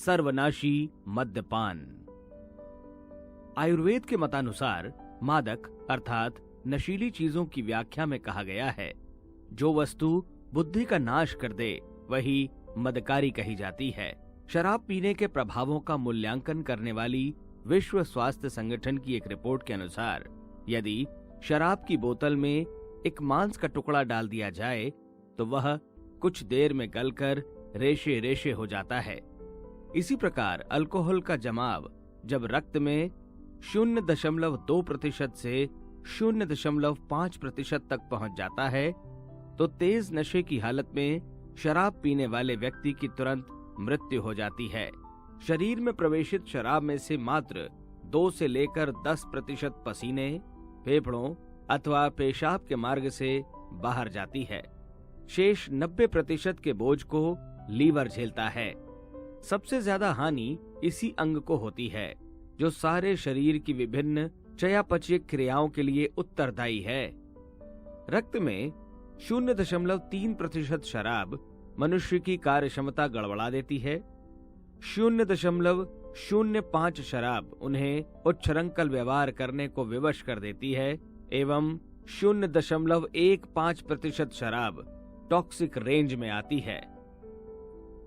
सर्वनाशी मद्यपान। आयुर्वेद के मतानुसार मादक अर्थात नशीली चीजों की व्याख्या में कहा गया है, जो वस्तु बुद्धि का नाश कर दे वही मदकारी कही जाती है। शराब पीने के प्रभावों का मूल्यांकन करने वाली विश्व स्वास्थ्य संगठन की एक रिपोर्ट के अनुसार यदि शराब की बोतल में एक मांस का टुकड़ा डाल दिया जाए तो वह कुछ देर में गलकर रेशे रेशे हो जाता है। इसी प्रकार अल्कोहल का जमाव जब रक्त में 0.2% से 0.5% तक पहुंच जाता है तो तेज नशे की हालत में शराब पीने वाले व्यक्ति की तुरंत मृत्यु हो जाती है। शरीर में प्रवेशित शराब में से मात्र 2 से लेकर 10% पसीने, फेफड़ों अथवा पेशाब के मार्ग से बाहर जाती है। शेष 90% के बोझ को लीवर झेलता है। सबसे ज्यादा हानि इसी अंग को होती है जो सारे शरीर की विभिन्न चयापचय क्रियाओं के लिए उत्तरदायी है। रक्त में 0.3% शराब मनुष्य की कार्य क्षमता गड़बड़ा देती है। 0.05 शराब उन्हें उच्छृंखल व्यवहार करने को विवश कर देती है एवं 0.15% शराब टॉक्सिक रेंज में आती है।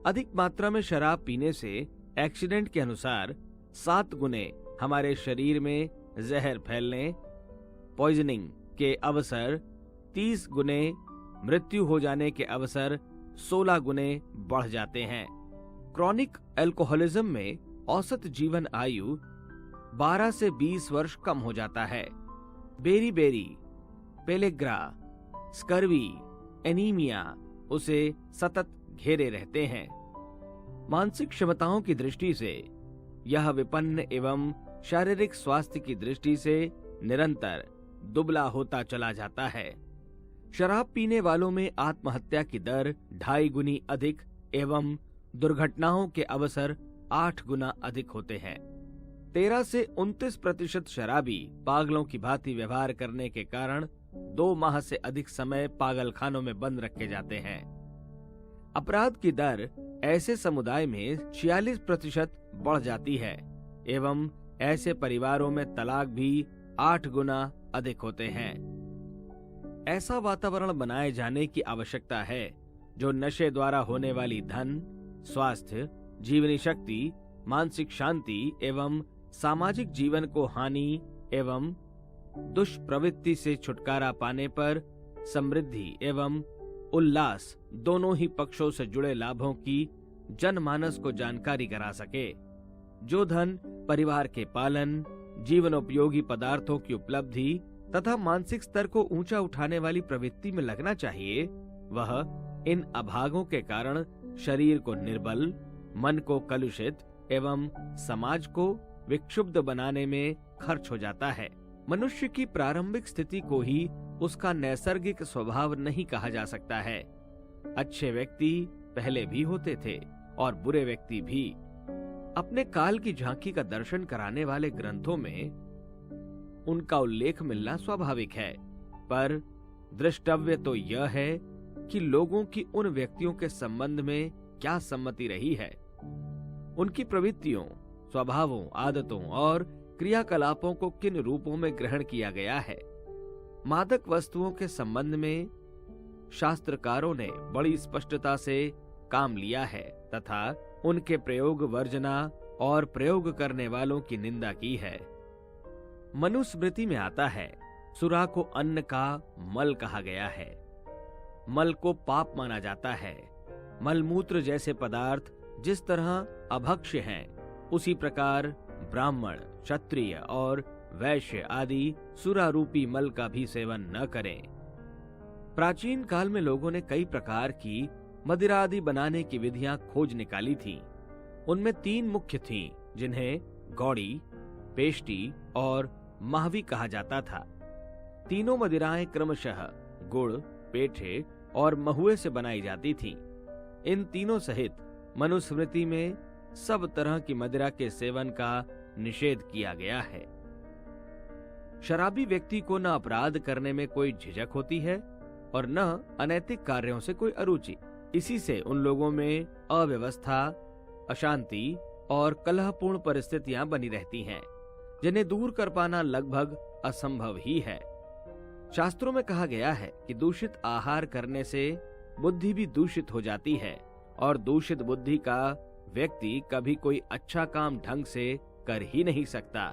अधिक मात्रा में शराब पीने से एक्सीडेंट के अनुसार 7 गुने हमारे शरीर में जहर फैलने, पॉइजनिंग के अवसर 30 गुने, मृत्यु हो जाने के अवसर 16 गुने बढ़ जाते हैं। क्रॉनिक अल्कोहलिज्म में औसत जीवन आयु 12 से 20 वर्ष कम हो जाता है। बेरी, पेलेग्रा, स्कर्वी, एनीमिया उसे सतत घेरे रहते हैं। मानसिक क्षमताओं की दृष्टि से यह विपन्न एवं शारीरिक स्वास्थ्य की दृष्टि से निरंतर दुबला होता चला जाता है। शराब पीने वालों में आत्महत्या की दर 2.5 गुनी अधिक एवं दुर्घटनाओं के अवसर 8 गुना अधिक होते हैं। 13 से 29% शराबी पागलों की भांति व्यवहार करने के कारण 2 माह से अधिक समय पागलखानों में बंद रखे जाते हैं। अपराध की दर ऐसे समुदाय में 46% बढ़ जाती है एवं ऐसे परिवारों में तलाक भी 8 गुना अधिक होते हैं। ऐसा वातावरण बनाए जाने की आवश्यकता है जो नशे द्वारा होने वाली धन, स्वास्थ्य, जीवनी शक्ति, मानसिक शांति एवं सामाजिक जीवन को हानि एवं दुष्प्रवृत्ति से छुटकारा पाने पर समृद्धि एवं उल्लास दोनों ही पक्षों से जुड़े लाभों की जनमानस को जानकारी करा सके। जो धन परिवार के पालन, जीवनोपयोगी पदार्थों की उपलब्धि तथा मानसिक स्तर को ऊंचा उठाने वाली प्रवृत्ति में लगना चाहिए, वह इन अभागों के कारण शरीर को निर्बल, मन को कलुषित एवं समाज को विक्षुब्ध बनाने में खर्च हो जाता है। मनुष्य की प्रारंभिक स्थिति को ही उसका नैसर्गिक स्वभाव नहीं कहा जा सकता है। अच्छे व्यक्ति पहले भी होते थे और बुरे व्यक्ति भी। अपने काल की झांकी का दर्शन कराने वाले ग्रंथों में उनका उल्लेख मिलना स्वाभाविक है, पर दृष्टव्य तो यह है कि लोगों की उन व्यक्तियों के संबंध में क्या सम्मति रही है, उनकी प्रवृत्तियों, स्वभावों, आदतों और क्रियाकलापों को किन रूपों में ग्रहण किया गया है। मादक वस्तुओं के संबंध में शास्त्रकारों ने बड़ी स्पष्टता से काम लिया है तथा उनके प्रयोग वर्जना और प्रयोग करने वालों की निंदा की है। मनुस्मृति में आता है, सुरा को अन्न का मल कहा गया है। मल को पाप माना जाता है। मलमूत्र जैसे पदार्थ जिस तरह अभक्ष्य हैं, उसी प्रकार ब्राह्मण, क्षत्रिय और वैश्य आदि सुरारूपी मल का भी सेवन न करें। प्राचीन काल में लोगों ने कई प्रकार की मदिरा आदि बनाने की विधियां खोज निकाली थीं। उनमें 3 मुख्य थीं, जिन्हें गौड़ी, पेष्टी और महवी कहा जाता था। तीनों मदिराएं क्रमशः गुड़, पेठे और महुए से बनाई जाती थीं। इन तीनों सहित मनुस्मृति में सब तरह की मदिरा के सेवन का निषेध किया गया है। शराबी व्यक्ति को न अपराध करने में कोई झिझक होती है और न अनैतिक कार्यों से कोई अरुचि। इसी से उन लोगों में अव्यवस्था, अशांति और कलहपूर्ण परिस्थितियां बनी रहती हैं, जिन्हें दूर कर पाना लगभग असंभव ही है। शास्त्रों में कहा गया है कि दूषित आहार करने से बुद्धि भी दूषित हो जाती है और दूषित बुद्धि का व्यक्ति कभी कोई अच्छा काम ढंग से कर ही नहीं सकता।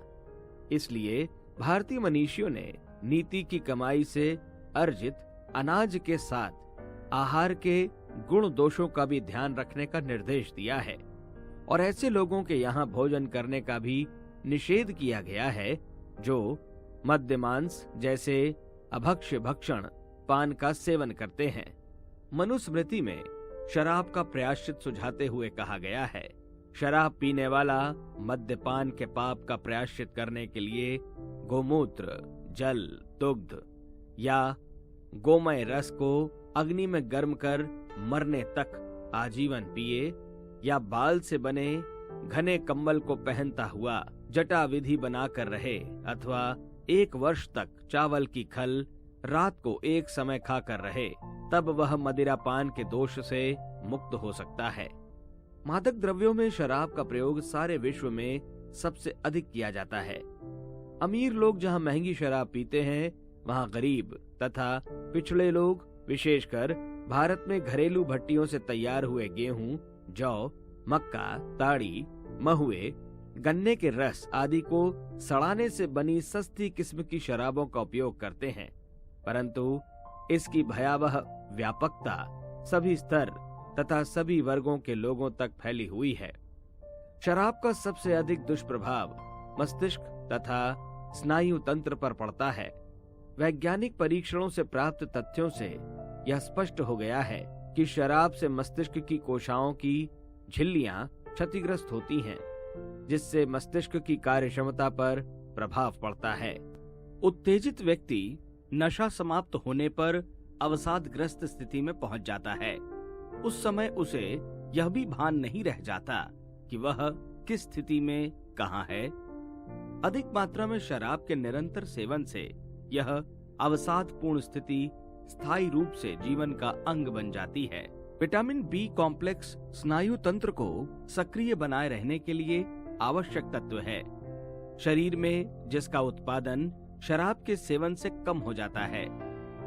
इसलिए भारतीय मनीषियों ने नीति की कमाई से अर्जित अनाज के साथ आहार के गुण दोषों का भी ध्यान रखने का निर्देश दिया है और ऐसे लोगों के यहाँ भोजन करने का भी निषेध किया गया है जो मद्यमांस जैसे अभक्ष्य भक्षण पान का सेवन करते हैं। मनुस्मृति में शराब का प्रायश्चित सुझाते हुए कहा गया है, शराब पीने वाला मद्यपान के पाप का प्रायश्चित करने के लिए गोमूत्र, जल, दुग्ध या गोमय रस को अग्नि में गर्म कर मरने तक आजीवन पिए या बाल से बने घने कंबल को पहनता हुआ जटा विधि बनाकर रहे अथवा 1 वर्ष तक चावल की खल रात को एक समय खाकर रहे, तब वह मदिरापान के दोष से मुक्त हो सकता है। मादक द्रव्यों में शराब का प्रयोग सारे विश्व में सबसे अधिक किया जाता है। अमीर लोग जहां महंगी शराब पीते हैं, वहां गरीब तथा पिछड़े लोग विशेषकर भारत में घरेलू भट्टियों से तैयार हुए गेहूं, जौ, मक्का, ताड़ी, महुए, गन्ने के रस आदि को सड़ाने से बनी सस्ती किस्म की शराबों का उपयोग करते हैं, परंतु इसकी भयावह व्यापकता सभी स्तर तथा सभी वर्गों के लोगों तक फैली हुई है। शराब का सबसे अधिक दुष्प्रभाव मस्तिष्क तथा स्नायु तंत्र पर पड़ता है। वैज्ञानिक परीक्षणों से प्राप्त तथ्यों से यह स्पष्ट हो गया है कि शराब से मस्तिष्क की कोशिकाओं की झिल्लियां क्षतिग्रस्त होती हैं, जिससे मस्तिष्क की कार्यक्षमता पर प्रभाव पड़ता है। उत्तेजित व्यक्ति नशा समाप्त होने पर अवसादग्रस्त स्थिति में पहुंच जाता है। उस समय उसे यह भी भान नहीं रह जाता कि वह किस स्थिति में कहां है। अधिक मात्रा में शराब के निरंतर सेवन से यह अवसादपूर्ण स्थिति स्थायी रूप से जीवन का अंग बन जाती है। विटामिन बी कॉम्प्लेक्स स्नायु तंत्र को सक्रिय बनाए रहने के लिए आवश्यक तत्व है, शरीर में जिसका उत्पादन शराब के सेवन से कम हो जाता है।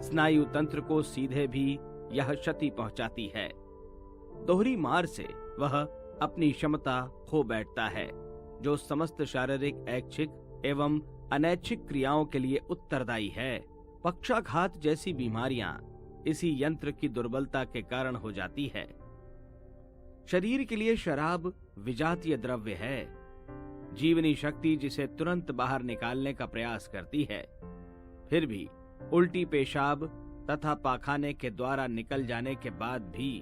स्नायु तंत्र को सीधे भी यह क्षति पहुंचाती है। दोहरी मार से वह अपनी क्षमता खो बैठता है, जो समस्त शारीरिक, ऐच्छिक एवं अनैच्छिक क्रियाओं के लिए उत्तरदायी है। पक्षाघात जैसी बीमारियां इसी यंत्र की दुर्बलता के कारण हो जाती है। शरीर के लिए शराब विजातीय द्रव्य है, जीवनी शक्ति जिसे तुरंत बाहर निकालने का प्रयास करती है। फिर भी उल्टी पेशाब तथा पाखाने के द्वारा निकल जाने के बाद भी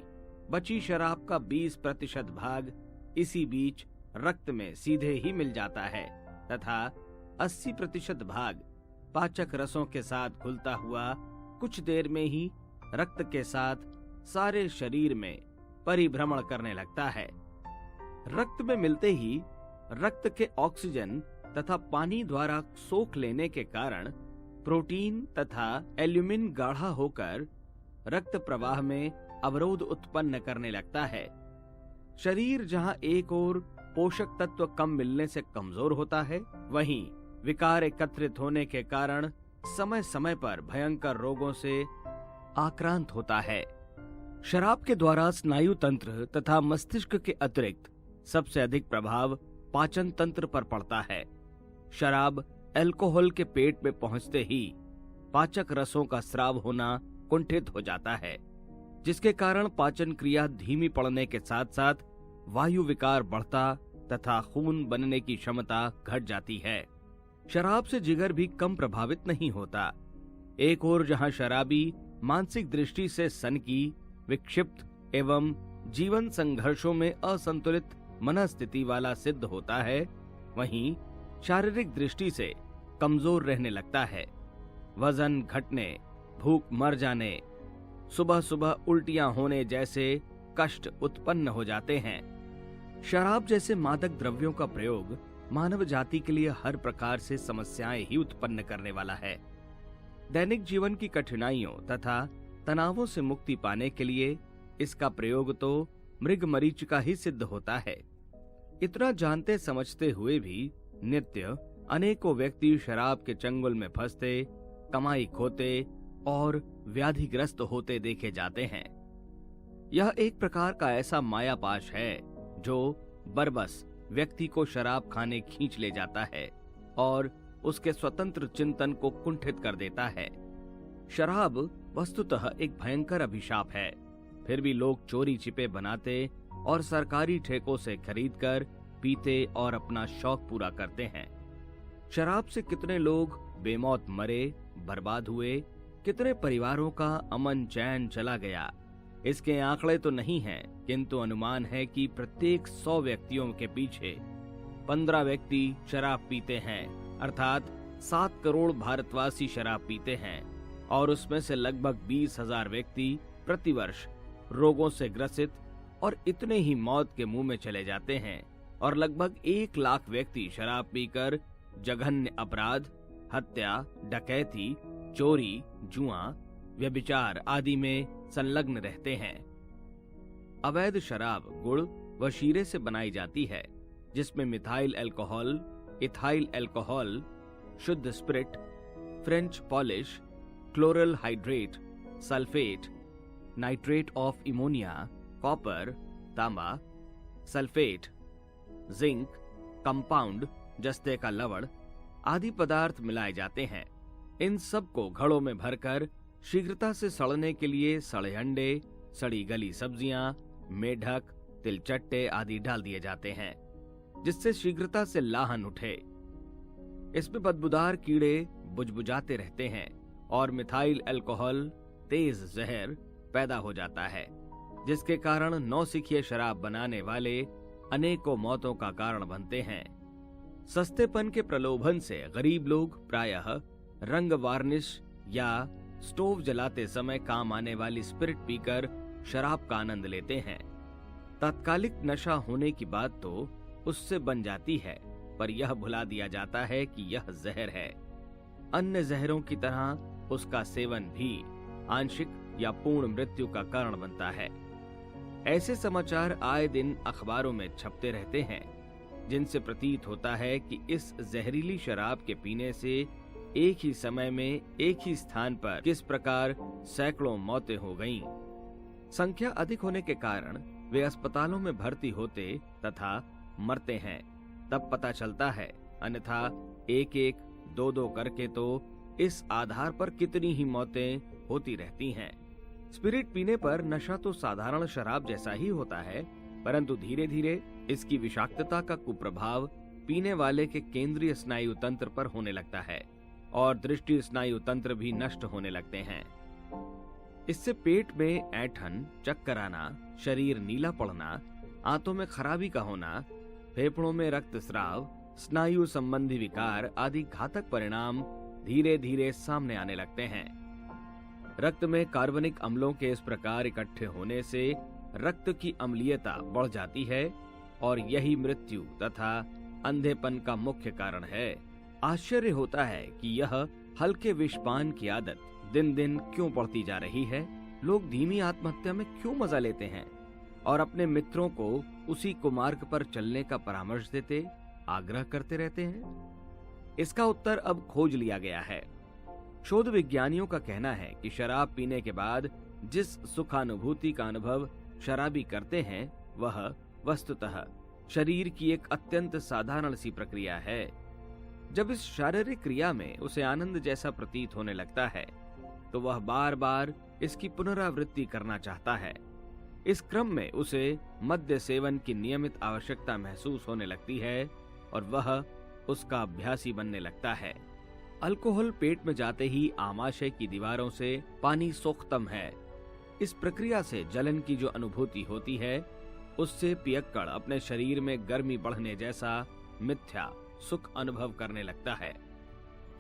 बची शराब का 20% भाग इसी बीच रक्त में सीधे ही मिल जाता है तथा 80% भाग पाचक रसों के साथ घुलता हुआ कुछ देर में ही रक्त के साथ सारे शरीर में परिभ्रमण करने लगता है। रक्त में मिलते ही रक्त के ऑक्सीजन तथा पानी द्वारा सोख लेने के कारण प्रोटीन तथा एल्यूमिन गाढ़ा होकर रक्त प्रवाह में अवरोध उत्पन्न करने लगता है। शरीर जहां एक ओर पोषक तत्व कम मिलने से कमजोर होता है, वहीं विकार एकत्रित होने के कारण समय समय पर भयंकर रोगों से आक्रांत होता है। शराब के द्वारा स्नायु तंत्र तथा मस्तिष्क के अतिरिक्त सबसे अधिक प्रभाव पाचन तंत्र पर पड़ता है। शराब अल्कोहल के पेट में पहुंचते ही पाचक रसों का स्राव होना कुंठित हो जाता है, जिसके कारण पाचन क्रिया धीमी पड़ने के साथ साथ वायु विकार बढ़ता तथा खून बनने की क्षमता घट जाती है। शराब से जिगर भी कम प्रभावित नहीं होता। एक ओर जहां शराबी मानसिक दृष्टि से सनकी, विक्षिप्त एवं जीवन संघर्षों में असंतुलित मनस्थिति वाला सिद्ध होता है, वहीं शारीरिक दृष्टि से कमजोर रहने लगता है। वजन घटने, भूख मर जाने, सुबह सुबह उल्टियां होने जैसे कष्ट उत्पन्न हो जाते हैं। शराब जैसे मादक द्रव्यों का प्रयोग मानव जाति के लिए हर प्रकार से समस्याएं ही उत्पन्न करने वाला है। दैनिक जीवन की कठिनाइयों तथा तनावों से मुक्ति पाने के लिए इसका प्रयोग तो मृग मरीचिका ही सिद्ध होता है। इतना जानते समझते हुए भी नित्य अनेकों व्यक्ति शराब के चंगुल में फंसते, कमाई खोते और व्याधिग्रस्त होते देखे जाते हैं। यह एक प्रकार का ऐसा मायापाश है जो बरबस व्यक्ति को शराब खाने खींच ले जाता है और उसके स्वतंत्र चिंतन को कुंठित कर देता है। शराब वस्तुतः एक भयंकर अभिशाप है, फिर भी लोग चोरी छिपे बनाते और सरकारी ठेकों से खरीदकर पीते और अपना शौक पूरा करते हैं। शराब से कितने लोग बेमौत मरे, बर्बाद हुए, कितने परिवारों का अमन चैन चला गया, इसके आंकड़े तो नहीं हैं, किंतु अनुमान है कि प्रत्येक 100 व्यक्तियों के पीछे 15 व्यक्ति शराब पीते हैं, अर्थात 7 करोड़ भारतवासी शराब पीते हैं और उसमें से लगभग 20,000 व्यक्ति प्रतिवर्ष रोगों से ग्रसित और इतने ही मौत के मुंह में चले जाते हैं और लगभग 1 लाख व्यक्ति शराब पीकर जघन्य अपराध, हत्या, डकैती, चोरी, जुआ, व्यभिचार आदि में संलग्न रहते हैं। अवैध शराब गुड़ व शीरे से बनाई जाती है, जिसमें मिथाइल अल्कोहल, इथाइल अल्कोहल, शुद्ध spirit, French polish, chloral hydrate, sulphate, nitrate of ammonia, copper, तांबा, सल्फेट, जिंक, कंपाउंड जस्ते का लवण आदि पदार्थ मिलाए जाते हैं। इन सब को घड़ों में भरकर शीघ्रता से सड़ने के लिए सड़े अंडे, सड़ी गली सब्जियां, मेढक, तिलचट्टे आदि डाल दिए जाते हैं, जिससे शीघ्रता से लाहन उठे। इसमें बदबूदार कीड़े बुजबुजाते रहते हैं और मिथाइल अल्कोहल तेज जहर पैदा हो जाता है, जिसके कारण नौसिखिए शराब बनाने वाले अनेकों मौतों का कारण बनते हैं। सस्तेपन के प्रलोभन से गरीब लोग प्रायः रंग वार्निश या स्टोव जलाते समय काम आने वाली स्पिरिट पीकर शराब का आनंद लेते हैं। तात्कालिक नशा होने की बात तो उससे बन जाती है, पर यह भुला दिया जाता है कि यह जहर है। अन्य जहरों की तरह उसका सेवन भी आंशिक या पूर्ण मृत्यु का कारण बनता है। ऐसे समाचार आए दिन अखबारों में छपते रहते हैं, जिनसे प्रतीत होता है कि इस जहरीली शराब के पीने से एक ही समय में एक ही स्थान पर किस प्रकार सैकड़ों मौतें हो गईं। संख्या अधिक होने के कारण वे अस्पतालों में भर्ती होते तथा मरते हैं, तब पता चलता है, अन्यथा एक एक दो दो करके तो इस आधार पर कितनी ही मौतें होती रहती हैं। स्पिरिट पीने पर नशा तो साधारण शराब जैसा ही होता है, परंतु धीरे धीरे इसकी विषाक्तता का कुप्रभाव पीने वाले के केंद्रीय स्नायु तंत्र पर होने लगता है और दृष्टि स्नायु तंत्र भी नष्ट होने लगते हैं। इससे पेट में ऐंठन, चक्कर आना, शरीर नीला पड़ना, आंतों में खराबी का होना, फेफड़ों में रक्तस्राव, स्नायु संबंधी विकार आदि घातक परिणाम धीरे धीरे सामने आने लगते हैं। रक्त में कार्बनिक अम्लों के इस प्रकार इकट्ठे होने से रक्त की अम्लीयता बढ़ जाती है और यही मृत्यु तथा अंधेपन का मुख्य कारण है। आश्चर्य होता है कि यह हल्के विषपान की आदत दिन दिन क्यों बढ़ती जा रही है। लोग धीमी आत्महत्या में क्यों मजा लेते हैं और अपने मित्रों को उसी कुमार्ग पर चलने का परामर्श देते, आग्रह करते रहते हैं। इसका उत्तर अब खोज लिया गया है। शोध विज्ञानियों का कहना है कि शराब पीने के बाद जिस सुखानुभूति का अनुभव शराबी करते हैं, वह वस्तुतः शरीर की एक अत्यंत साधारण सी प्रक्रिया है। जब इस शारीरिक क्रिया में उसे आनंद जैसा प्रतीत होने लगता है, तो वह बार बार इसकी पुनरावृत्ति करना चाहता है। इस क्रम में उसे मद्य सेवन की नियमित आवश्यकता महसूस होने लगती है और वह उसका अभ्यासी बनने लगता है। अल्कोहल पेट में जाते ही आमाशय की दीवारों से पानी सोखतम है। इस प्रक्रिया से जलन की जो अनुभूति होती है, उससे पियक्कड़ अपने शरीर में गर्मी बढ़ने जैसा मिथ्या सुख अनुभव करने लगता है।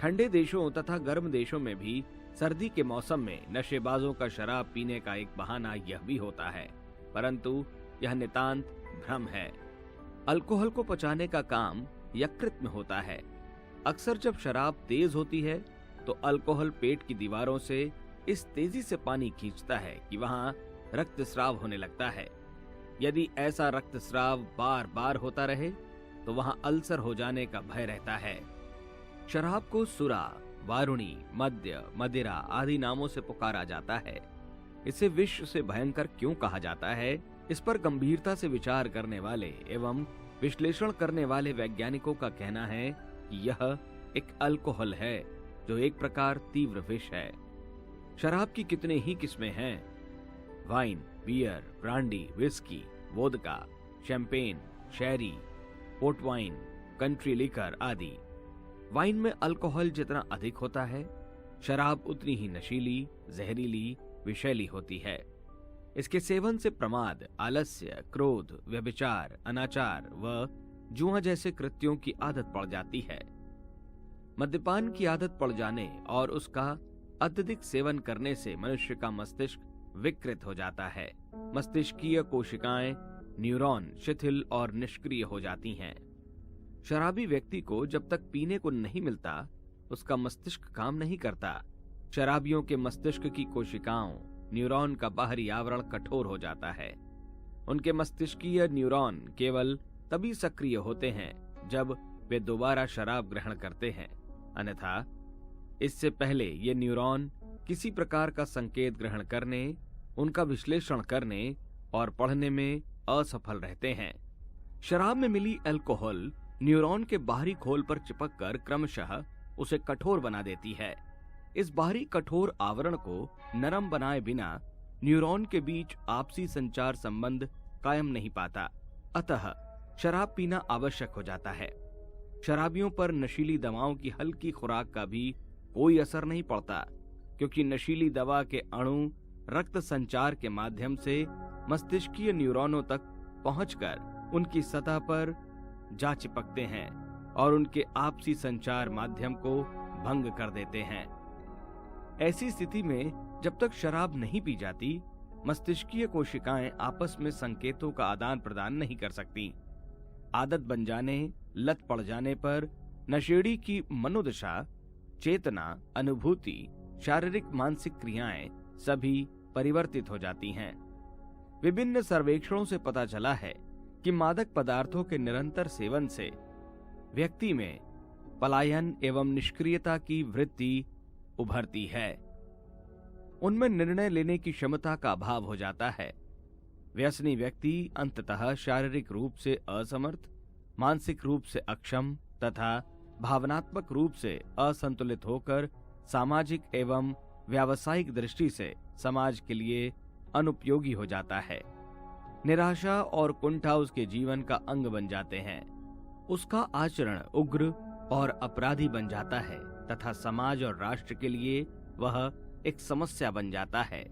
ठंडे देशों तथा गर्म देशों में भी सर्दी के मौसम में नशेबाजों का शराब पीने का एक बहाना यह भी होता है, परंतु यह नितांत भ्रम है। अल्कोहल को पचाने का काम यकृत में होता है। अक्सर जब शराब तेज होती है तो अल्कोहल पेट की दीवारों से इस तेजी से पानी खींचता है कि वहां रक्तस्राव होने लगता है। यदि ऐसा रक्तस्राव बार बार होता रहे तो वहां अल्सर हो जाने का भय रहता है। शराब को सुरा, वारुणी, मद्य, मदिरा आदि नामों से पुकारा जाता है। इसे विश्व से भयंकर क्यों कहा जाता है, इस पर गंभीरता से विचार करने वाले एवं विश्लेषण करने वाले वैज्ञानिकों का कहना है कि यह एक अल्कोहल है जो एक प्रकार तीव्र विष है। शराब की कितने ही किस्में हैं, wine, beer, brandy, whisky, vodka, champagne, sherry, port wine, country liquor आदि। वाइन में अल्कोहल जितना अधिक होता है, शराब उतनी ही नशीली, जहरीली, विषैली होती है। इसके सेवन से प्रमाद, आलस्य, क्रोध, व्यभिचार, अनाचार व जुआ जैसे कृत्यों की आदत पड़ जाती है। मद्यपान की आदत पड़ जाने और उसका अत्यधिक सेवन करने से मनुष्य का मस्तिष्क विकृत हो जाता है। मस्तिष्कीय कोशिकाएं, न्यूरॉन शिथिल और निष्क्रिय हो जाती हैं। शराबी व्यक्ति को जब तक पीने को नहीं मिलता, उसका मस्तिष्क काम नहीं करता। शराबियों के मस्तिष्क की कोशिकाओं, न्यूरॉन का बाहरी आवरण कठोर हो जाता है। उनके मस्तिष्कीय न्यूरॉन केवल तभी सक्रिय होते हैं जब वे दोबारा शराब ग्रहण करते हैं, अन्यथा इससे पहले ये न्यूरॉन किसी प्रकार का संकेत ग्रहण करने, उनका विश्लेषण करने और पढ़ने में असफल रहते हैं। शराब में मिली अल्कोहल न्यूरॉन के बाहरी खोल पर चिपककर क्रमशः उसे कठोर बना देती है। इस बाहरी कठोर आवरण को नरम बनाए बिना न्यूरॉन के बीच आपसी संचार संबंध कायम नहीं पाता, अतः शराब पीना आवश्यक हो जाता है। शराबियों पर नशीली दवाओं की हल्की खुराक का भी कोई असर नहीं पड़ता, क्योंकि नशीली दवा के अणु रक्त संचार के माध्यम से मस्तिष्कीय न्यूरॉनों तक पहुंचकर उनकी सतह पर जा चिपकते हैं और उनके आपसी संचार माध्यम को भंग कर देते हैं। ऐसी स्थिति में जब तक शराब नहीं पी जाती, मस्तिष्कीय कोशिकाएं आपस में संकेतों का आदान प्रदान नहीं कर सकती। आदत बन जाने, लत पड़ जाने पर नशेड़ी की मनोदशा, चेतना, अनुभूति, शारीरिक मानसिक क्रियाएं सभी परिवर्तित हो जाती हैं। विभिन्न सर्वेक्षणों से पता चला है कि मादक पदार्थों के निरंतर सेवन से व्यक्ति में पलायन एवं निष्क्रियता की वृत्ति उभरती है। उनमें निर्णय लेने की क्षमता का अभाव हो जाता है। व्यसनी व्यक्ति अंततः शारीरिक रूप से असमर्थ, मानसिक रूप से अक्षम तथा भावनात्मक रूप से असंतुलित होकर सामाजिक एवं व्यावसायिक दृष्टि से समाज के लिए अनुपयोगी हो जाता है। निराशा और कुंठा उसके जीवन का अंग बन जाते हैं। उसका आचरण उग्र और अपराधी बन जाता है तथा समाज और राष्ट्र के लिए वह एक समस्या बन जाता है।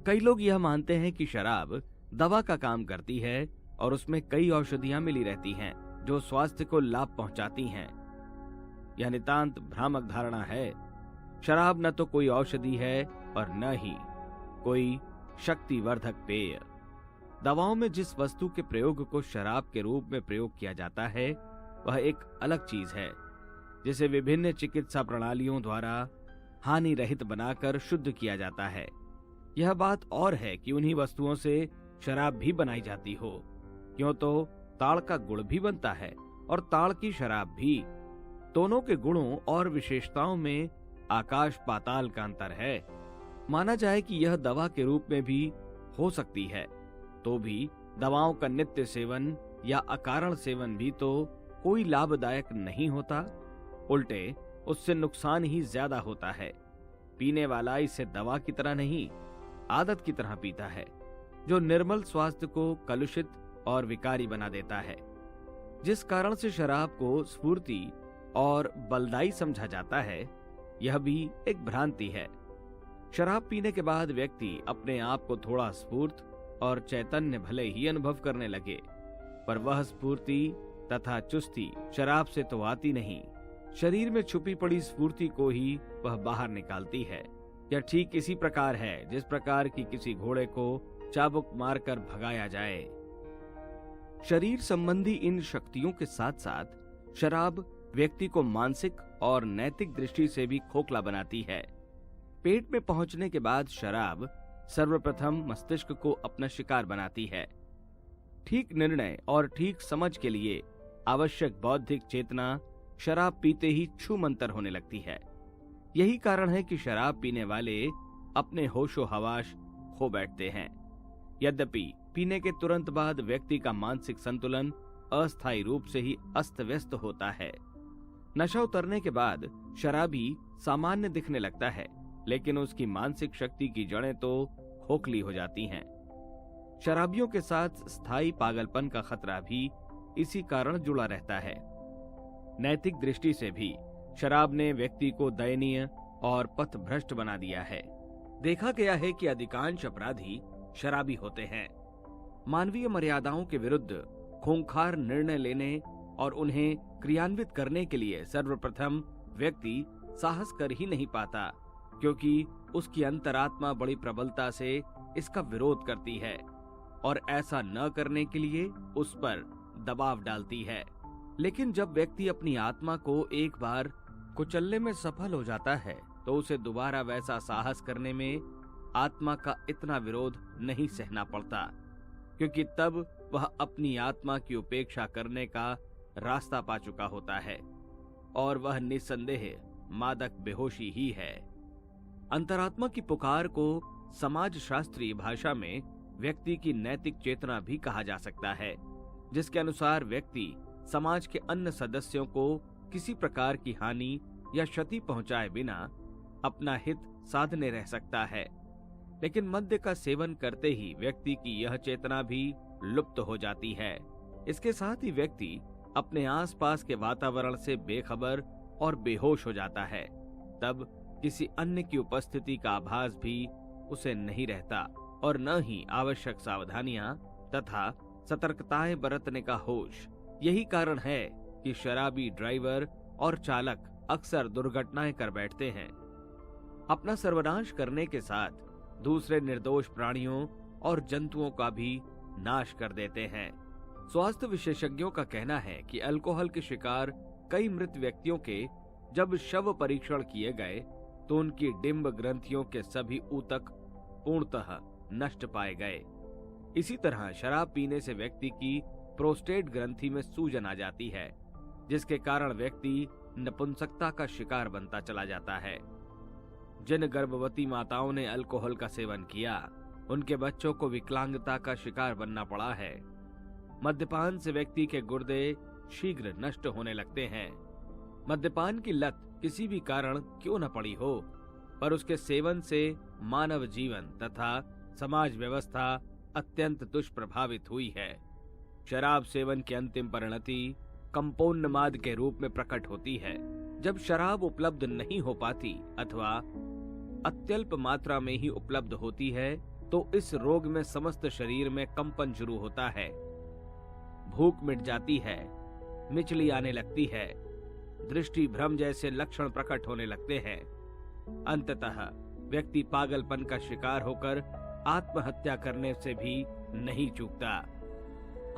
कई लोग यह मानते हैं कि शराब दवा का काम करती है और उसमें कई औषधियां मिली रहती हैं जो स्वास्थ्य को लाभ पहुंचाती हैं। यह नितांत भ्रामक धारणा है। शराब न तो कोई औषधि है और न ही कोई शक्तिवर्धक पेय। दवाओं में जिस वस्तु के प्रयोग को शराब के रूप में प्रयोग किया जाता है वह एक अलग चीज है, जिसे विभिन्न चिकित्सा प्रणालियों द्वारा हानि रहित बनाकर शुद्ध किया जाता है। यह बात और है कि उन्हीं वस्तुओं से शराब भी बनाई जाती हो, क्यों तो ताड़ का गुड़ भी बनता है और ताड़ की शराब भी। दोनों के गुणों और विशेषताओं में आकाश पाताल का अंतर है। माना जाए कि यह दवा के रूप में भी हो सकती है, तो भी दवाओं का नित्य सेवन या अकारण सेवन भी तो कोई लाभदायक नहीं होता, उल्टे उससे नुकसान ही ज्यादा होता है। पीने वाला इसे दवा की तरह नहीं, आदत की तरह पीता है, जो निर्मल स्वास्थ्य को कलुषित और विकारी बना देता है। जिस कारण से शराब को स्फूर्ति और बलदायी समझा जाता है, यह भी एक भ्रांति है। शराब पीने के बाद व्यक्ति अपने आप को थोड़ा स्फूर्त और चैतन्य भले ही अनुभव करने लगे, पर वह स्फूर्ति तथा चुस्ती शराब से तो आती नहीं। शरीर में छुपी पड़ी स्फूर्ति को ही वह बाहर निकालती है। यह ठीक इसी प्रकार है जिस प्रकार की किसी घोड़े को चाबुक मारकर भगाया जाए। शरीर संबंधी इन शक्तियों के साथ साथ शराब व्यक्ति को मानसिक और नैतिक दृष्टि से भी खोखला बनाती है। पेट में पहुंचने के बाद शराब सर्वप्रथम मस्तिष्क को अपना शिकार बनाती है। ठीक निर्णय और ठीक समझ के लिए आवश्यक बौद्धिक चेतना शराब पीते ही छूमंतर होने लगती है। यही कारण है कि शराब पीने वाले अपने होशो हवास खो बैठते हैं। यद्यपि पीने के तुरंत बाद व्यक्ति का मानसिक संतुलन अस्थायी रूप से ही अस्त व्यस्त होता है। नशा उतरने के बाद शराबी सामान्य दिखने लगता है, लेकिन उसकी मानसिक शक्ति की जड़ें तो खोखली हो जाती हैं। शराबियों के साथ स्थायी पागलपन का खतरा भी इसी कारण जुड़ा रहता है। नैतिक दृष्टि से भी शराब ने व्यक्ति को दयनीय और पथभ्रष्ट बना दिया है। देखा गया है कि अधिकांश अपराधी शराबी होते हैं। मानवीय मर्यादाओं के विरुद्ध खूंखार निर्णय लेने और उन्हें क्रियान्वित करने के लिए सर्वप्रथम व्यक्ति साहस कर ही नहीं पाता, क्योंकि उसकी अंतरात्मा बड़ी प्रबलता से इसका विरोध करती है और ऐसा न करने के लिए उस पर दबाव डालती है। लेकिन जब व्यक्ति अपनी आत्मा को एक बार कुचलने में सफल हो जाता है, तो उसे दोबारा वैसा साहस करने में आत्मा का इतना विरोध नहीं सहना पड़ता, क्योंकि तब वह अपनी आत्मा की उपेक्षा करने का रास्ता पा चुका होता है और वह निस्संदेह मादक बेहोशी ही है। अंतरात्मा की पुकार को समाज शास्त्रीय भाषा में व्यक्ति की नैतिक चेतना भी कहा जा सकता है, जिसके अनुसार व्यक्ति समाज के अन्य सदस्यों को किसी प्रकार की हानि या क्षति पहुंचाए बिना अपना हित साधने रह सकता है। लेकिन मद्य का सेवन करते ही व्यक्ति की यह चेतना भी लुप्त हो जाती है। इसके साथ ही व्यक्ति अपने आसपास के वातावरण से बेखबर और बेहोश हो जाता है। तब किसी अन्य की उपस्थिति का आभास भी उसे नहीं रहता और न ही आवश्यक सावधानियां तथा सतर्कताएं बरतने का होश। यही कारण है कि शराबी ड्राइवर और चालक अक्सर दुर्घटनाएं कर बैठते हैं। अपना सर्वनाश करने के साथ दूसरे निर्दोष प्राणियों और जंतुओं का भी नाश कर देते हैं। स्वास्थ्य विशेषज्ञों का कहना है कि अल्कोहल के शिकार कई मृत व्यक्तियों के जब शव परीक्षण किए गए तो उनकी डिंब ग्रंथियों के सभी ऊतक पूर्णतः नष्ट पाए गए। इसी तरह शराब पीने से व्यक्ति की प्रोस्टेट ग्रंथि में सूजन आ जाती है, जिसके कारण व्यक्ति नपुंसकता का शिकार बनता चला जाता है। जिन गर्भवती माताओं ने अल्कोहल का सेवन किया, उनके बच्चों को विकलांगता का शिकार बनना पड़ा है। मद्यपान से व्यक्ति के गुर्दे शीघ्र नष्ट होने लगते हैं। मद्यपान की लत किसी भी कारण क्यों न पड़ी हो, पर उसके सेवन से मानव जीवन तथा समाज व्यवस्था अत्यंत दुष्प्रभावित हुई है। शराब सेवन की अंतिम परिणति कंपोन्नमाद के रूप में प्रकट होती है। जब शराब उपलब्ध नहीं हो पाती अथवा अत्यल्प मात्रा में ही उपलब्ध होती है, तो इस रोग में समस्त शरीर में कंपन शुरू होता है, भूख मिट जाती है, मिचली आने लगती है, दृष्टि भ्रम जैसे लक्षण प्रकट होने लगते हैं। अंततः व्यक्ति पागलपन का शिकार होकर आत्महत्या करने से भी नहीं चूकता।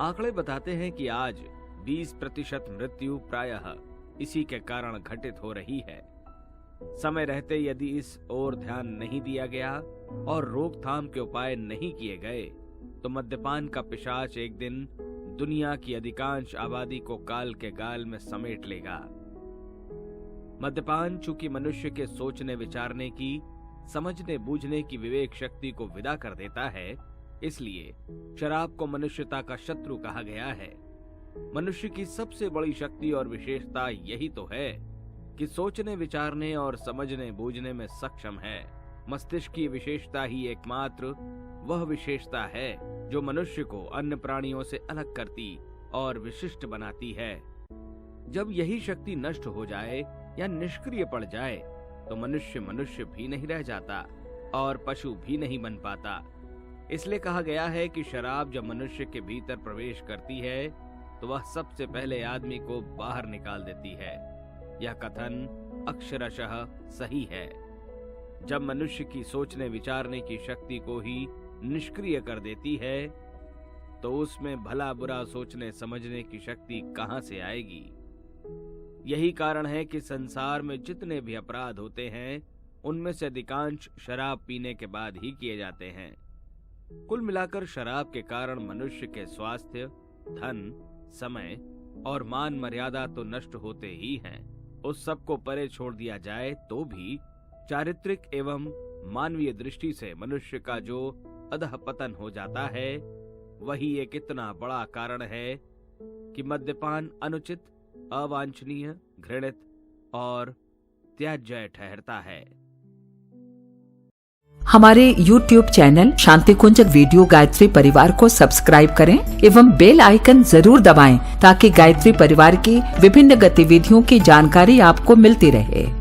आंकड़े बताते हैं कि आज 20% मृत्यु प्रायः इसी के कारण घटित हो रही है। समय रहते यदि इस ओर ध्यान नहीं दिया गया और रोकथाम के उपाय नहीं किए गए, तो मद्यपान का पिशाच एक दिन दुनिया की अधिकांश आबादी को काल के गाल में समेट लेगा। मद्यपान चूंकि मनुष्य के सोचने विचारने की, समझने बूझने की विवेक शक्ति को विदा कर देता है, इसलिए शराब को मनुष्यता का शत्रु कहा गया है। मनुष्य की सबसे बड़ी शक्ति और विशेषता यही तो है कि सोचने विचारने और समझने बूझने में सक्षम है। मस्तिष्क की विशेषता ही एकमात्र वह विशेषता है जो मनुष्य को अन्य प्राणियों से अलग करती और विशिष्ट बनाती है। जब यही शक्ति नष्ट हो जाए या निष्क्रिय पड़ जाए, तो मनुष्य मनुष्य भी नहीं रह जाता और पशु भी नहीं बन पाता। इसलिए कहा गया है कि शराब जब मनुष्य के भीतर प्रवेश करती है, तो वह सबसे पहले आदमी को बाहर निकाल देती है। यह कथन अक्षरशः सही है। जब मनुष्य की सोचने विचारने की शक्ति को ही निष्क्रिय कर देती है, तो उसमें भला बुरा सोचने समझने की शक्ति कहां से आएगी। यही कारण है कि संसार में जितने भी अपराध होते हैं, उनमें से अधिकांश शराब पीने के बाद ही किए जाते हैं। कुल मिलाकर शराब के कारण मनुष्य के स्वास्थ्य, धन, समय और मान मर्यादा तो नष्ट होते ही हैं। उस सब को परे छोड़ दिया जाए तो भी चारित्रिक एवं मानवीय दृष्टि से मनुष्य का जो अधःपतन हो जाता है, वही एक इतना बड़ा कारण है कि मद्यपान अनुचित, अवांछनीय, घृणित और त्याज्य ठहरता है। हमारे YouTube चैनल शांति कुंज वीडियो गायत्री परिवार को सब्सक्राइब करें एवं बेल आइकन जरूर दबाएं ताकि गायत्री परिवार की विभिन्न गतिविधियों की जानकारी आपको मिलती रहे।